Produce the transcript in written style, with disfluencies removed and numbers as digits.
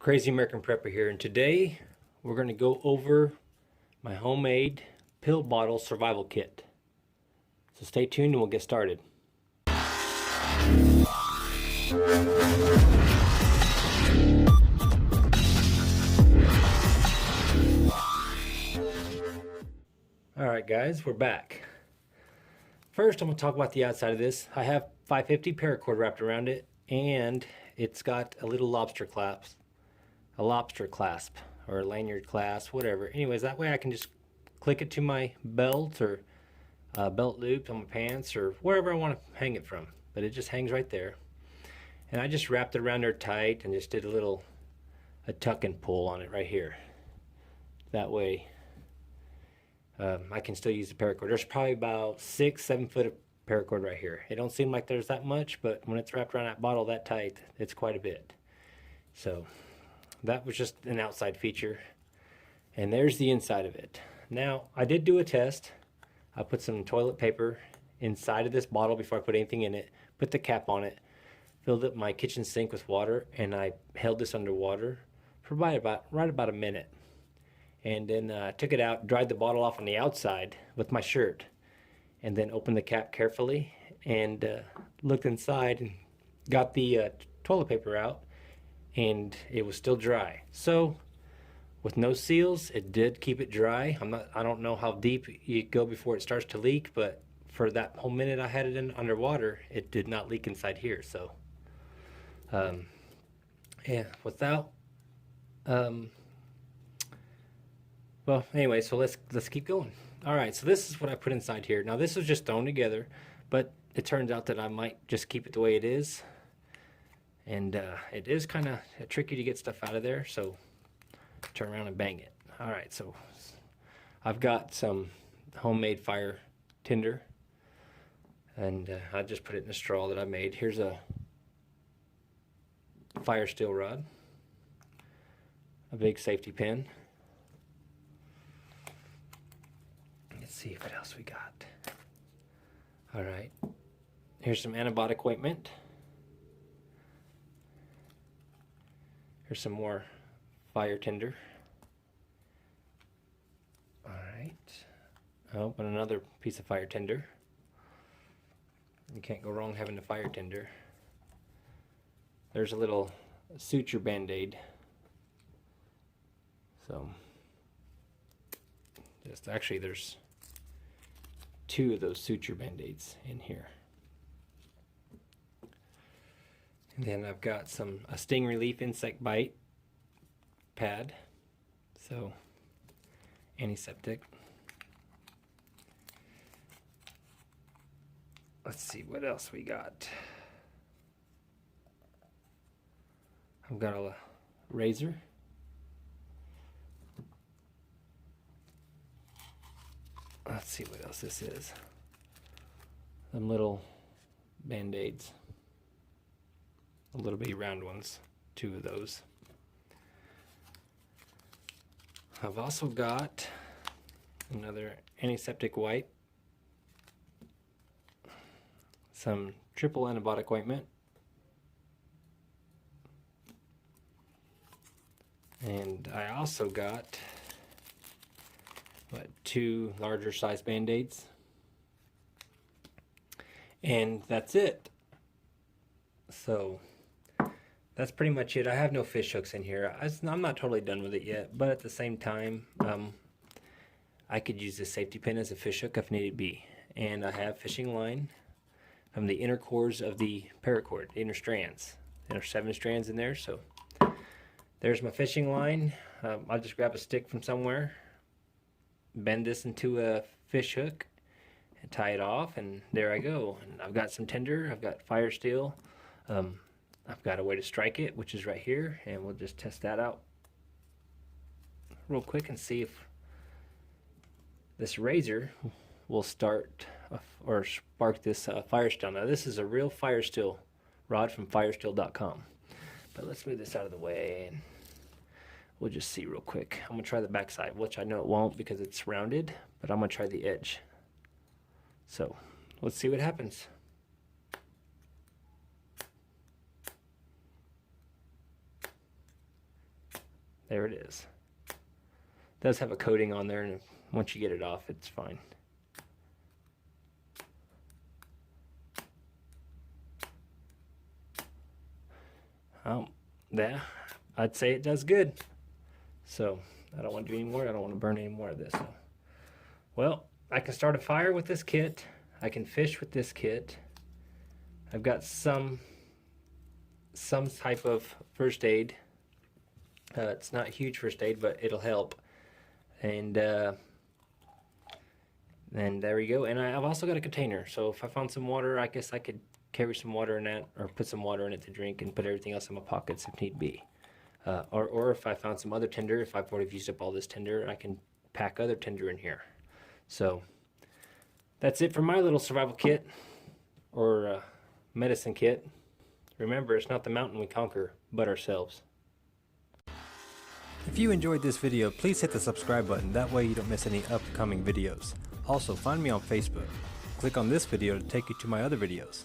Crazy American Prepper here, and today we're going to go over my homemade pill bottle survival kit. So stay tuned and we'll get started. Alright guys, we're back. First I'm going to talk about the outside of this. I have 550 paracord wrapped around it, and it's got a little lobster clasp or a lanyard clasp, whatever. Anyways, that way I can just click it to my belt or belt loop on my pants or wherever I want to hang it from. But it just hangs right there. And I just wrapped it around there tight and just did a tuck and pull on it right here. That way I can still use the paracord. There's probably about 6-7 foot of paracord right here. It don't seem like there's that much, but when it's wrapped around that bottle that tight, it's quite a bit. So that was just an outside feature, and there's the inside of it. Now I did do a test. I put some toilet paper inside of this bottle before I put anything in it, put the cap on it, filled up my kitchen sink with water, and I held this underwater for right about a minute. And then took it out, dried the bottle off on the outside with my shirt, and then opened the cap carefully and looked inside and got the toilet paper out, and it was still dry. So with no seals, it did keep it dry. I don't know how deep you go before it starts to leak, but for that whole minute I had it in underwater, it did not leak inside here. So yeah, without well, anyway, so let's keep going. All right, so this is what I put inside here. Now this was just thrown together, but it turns out that I might just keep it the way it is. And it is kind of tricky to get stuff out of there, so turn around and bang it. All right, so I've got some homemade fire tinder, and I just put it in a straw that I made. Here's a fire steel rod, a big safety pin. Let's see what else we got. All right, here's some antibiotic ointment. Here's some more fire tinder. All right. Oh, and another piece of fire tinder. You can't go wrong having the fire tinder. There's a little suture band-aid. So, actually there's 2 of those suture band-aids in here. And then I've got a sting relief insect bite pad, so antiseptic. Let's see what else we got. I've got a razor. Let's see what else this is. Some little band-aids. A little bitty round ones, 2 of those. I've also got another antiseptic wipe, some triple antibiotic ointment, and I also got 2 larger size band-aids, and that's it. So that's pretty much it. I have no fish hooks in here. I'm not totally done with it yet, but at the same time, I could use this safety pin as a fish hook if needed be. And I have fishing line from the inner cores of the paracord, the inner strands. There are 7 strands in there, so there's my fishing line. I'll just grab a stick from somewhere, bend this into a fish hook, and tie it off, and there I go. And I've got some tinder, I've got fire steel. I've got a way to strike it, which is right here, and we'll just test that out real quick and see if this razor will start or spark this fire steel. Now this is a real fire steel rod from firesteel.com, but let's move this out of the way and we'll just see real quick. I'm gonna try the back side, which I know it won't because it's rounded, but I'm gonna try the edge. So let's see what happens. There it is. It does have a coating on there, and once you get it off, it's fine. Yeah, I'd say it does good. So I don't want to do any more. I don't want to burn any more of this. So, well, I can start a fire with this kit. I can fish with this kit. I've got some type of first aid. It's not huge first aid, but it'll help. And there we go. And I've also got a container. So if I found some water, I guess I could carry some water in that, or put some water in it to drink, and put everything else in my pockets if need be. Or if I found some other tinder, if I've already used up all this tinder, I can pack other tinder in here. So that's it for my little survival kit, or medicine kit. Remember, it's not the mountain we conquer, but ourselves. If you enjoyed this video, please hit the subscribe button. That way you don't miss any upcoming videos. Also, find me on Facebook. Click on this video to take you to my other videos.